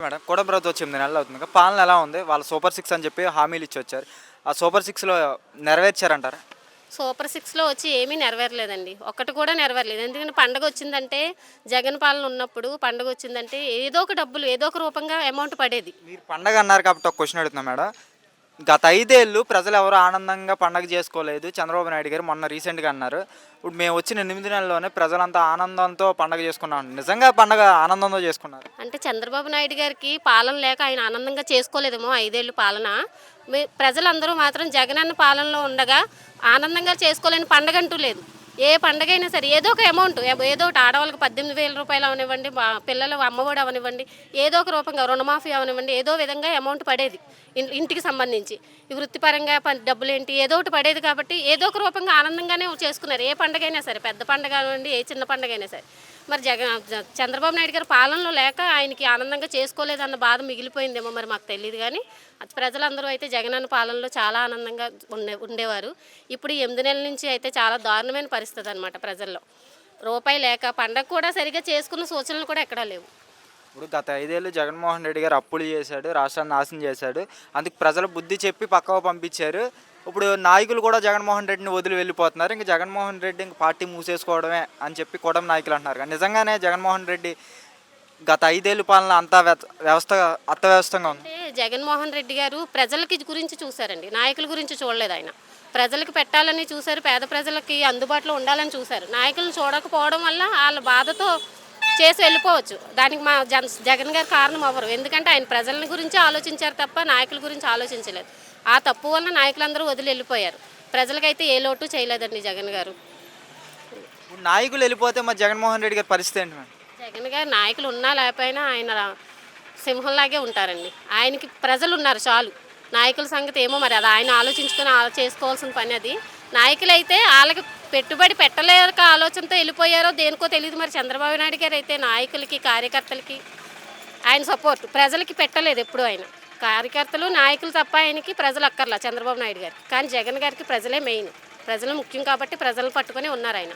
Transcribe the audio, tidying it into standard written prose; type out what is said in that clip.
Madam కూటమి ప్రభుత్వం వచ్చి 8 నెలలు అవుతుంది కదా, పాలన ఎలా ఉంది? వాళ్ళు సూపర్ సిక్స్ అని చెప్పి హామీలు ఇచ్చి వచ్చారు. ఆ సూపర్ సిక్స్లో నెరవేర్చారంటారా? సూపర్ సిక్స్లో వచ్చి ఏమీ నెరవేరలేదండి. ఒక్కటి కూడా నెరవేరలేదు. ఎందుకంటే పండగ వచ్చిందంటే జగన్ పాలన ఉన్నప్పుడు పండగ వచ్చిందంటే ఏదో ఒక డబ్బులు ఏదో ఒక రూపంగా అమౌంట్ పడేది. మీరు పండగ అన్నారు కాబట్టి ఒక క్వశ్చన్ అడుగుతున్నా మేడం. గత 5 ఏళ్ళు ప్రజలు ఎవరు ఆనందంగా పండగ చేసుకోలేదు. చంద్రబాబు నాయుడు గారు మొన్న రీసెంట్గా అన్నారు. ఇప్పుడు మేము వచ్చిన 8 నెలల్లోనే ప్రజలంతా ఆనందంతో పండగ చేసుకున్నాం. నిజంగా పండగ ఆనందంతో చేసుకున్నారు. అంటే చంద్రబాబు నాయుడు గారికి పాలన లేక ఆయన ఆనందంగా చేసుకోలేదేమో 5 ఏళ్ళు పాలన. ప్రజలందరూ మాత్రం జగనన్న పాలనలో ఉండగా ఆనందంగా చేసుకోలేని పండగ అంటూ లేదు. ఏ పండగ అయినా సరే ఏదో ఒక అమౌంట్ ఏదో ఒకటి ఆడవాళ్ళకి 18,000 రూపాయలు అవనివ్వండి, పిల్లలు అమ్మఒడి అవనివ్వండి, ఏదో ఒక రూపంగా రుణమాఫీ అవనివ్వండి, ఏదో విధంగా అమౌంట్ పడేది ఇంటికి సంబంధించి. ఈ వృత్తిపరంగా డబ్బులు ఏంటి ఏదో ఒకటి పడేది కాబట్టి ఏదో ఒక రూపంగా ఆనందంగానే చేసుకున్నారు. ఏ పండగ అయినా సరే, పెద్ద పండగ అవ్వండి, ఏ చిన్న పండగ అయినా సరే. మరి చంద్రబాబు నాయుడు గారు పాలనలో లేక ఆయనకి ఆనందంగా చేసుకోలేదన్న బాధ మిగిలిపోయిందేమో మరి మాకు తెలియదు. కానీ ప్రజలందరూ అయితే జగనన్న పాలనలో చాలా ఆనందంగా ఉండేవారు. ఇప్పుడు ఈ 8 నెలల నుంచి అయితే చాలా దారుణమైన పరిస్థితి అనమాట ప్రజల్లో. రూపాయి లేక పండగ కూడా సరిగ్గా చేసుకున్న సూచనలు కూడా ఎక్కడా లేవు. ఇప్పుడు గత 5 ఏళ్ళు జగన్మోహన్ రెడ్డి గారు అప్పులు చేశాడు, రాష్ట్రాన్ని నాశనం చేశాడు. అందుకు ప్రజలు బుద్ధి చెప్పి పక్కకు పంపించారు. ఇప్పుడు నాయకులు కూడా జగన్మోహన్ రెడ్డిని వదిలి వెళ్ళిపోతున్నారు. ఇంక జగన్మోహన్ రెడ్డి ఇంక పార్టీ మూసేసుకోవడమే అని చెప్పి కూటమి నాయకులు అంటున్నారు. కానీ నిజంగానే జగన్మోహన్ రెడ్డి గత 5 ఏళ్ళు పాలన అంతా అస్తవ్యవస్థంగా ఉంది. అంటే జగన్మోహన్ రెడ్డి గారు ప్రజలకి గురించి చూశారండి, నాయకుల గురించి చూడలేదు. ఆయన ప్రజలకు పెట్టాలని చూశారు, పేద ప్రజలకి అందుబాటులో ఉండాలని చూశారు. నాయకులను చూడకపోవడం వల్ల వాళ్ళ బాధతో చేసి వెళ్ళిపోవచ్చు. దానికి మా జగన్ గారు కారణం అవ్వరు. ఎందుకంటే ఆయన ప్రజల గురించి ఆలోచించారు తప్ప నాయకుల గురించి ఆలోచించలేదు. ఆ తప్పు వల్ల నాయకులందరూ వదిలి వెళ్ళిపోయారు. ప్రజలకైతే ఏ లోటు చేయలేదండి జగన్ గారు. ఇప్పుడు నాయకులు వెళ్ళిపోతే మరి జగన్మోహన్ రెడ్డి గారి పరిస్థితి ఏంటి మేడం? జగన్ గారు నాయకులు ఉన్నా లేకపోయినా ఆయన సింహంలాగే ఉంటారండి. ఆయనకి ప్రజలు ఉన్నారు చాలు. నాయకుల సంగతి ఏమో మరి అది ఆయన ఆలోచించుకొని చేసుకోవాల్సిన పని అది. నాయకులు అయితే వాళ్ళకి పెట్టుబడి పెట్టలేక ఆలోచనతో వెళ్ళిపోయారో దేనికో తెలియదు. మరి చంద్రబాబు నాయుడు గారు అయితే నాయకులకి కార్యకర్తలకి ఆయన సపోర్ట్ ప్రజలకి పెట్టలేదు ఎప్పుడు. ఆయన కార్యకర్తలు నాయకులు తప్ప ఆయనకి ప్రజలు అక్కర్లా చంద్రబాబు నాయుడు గారికి. కానీ జగన్ గారికి ప్రజలే మెయిన్. ప్రజలు ముఖ్యం కాబట్టి ప్రజలు పట్టుకొని ఉన్నారు ఆయన.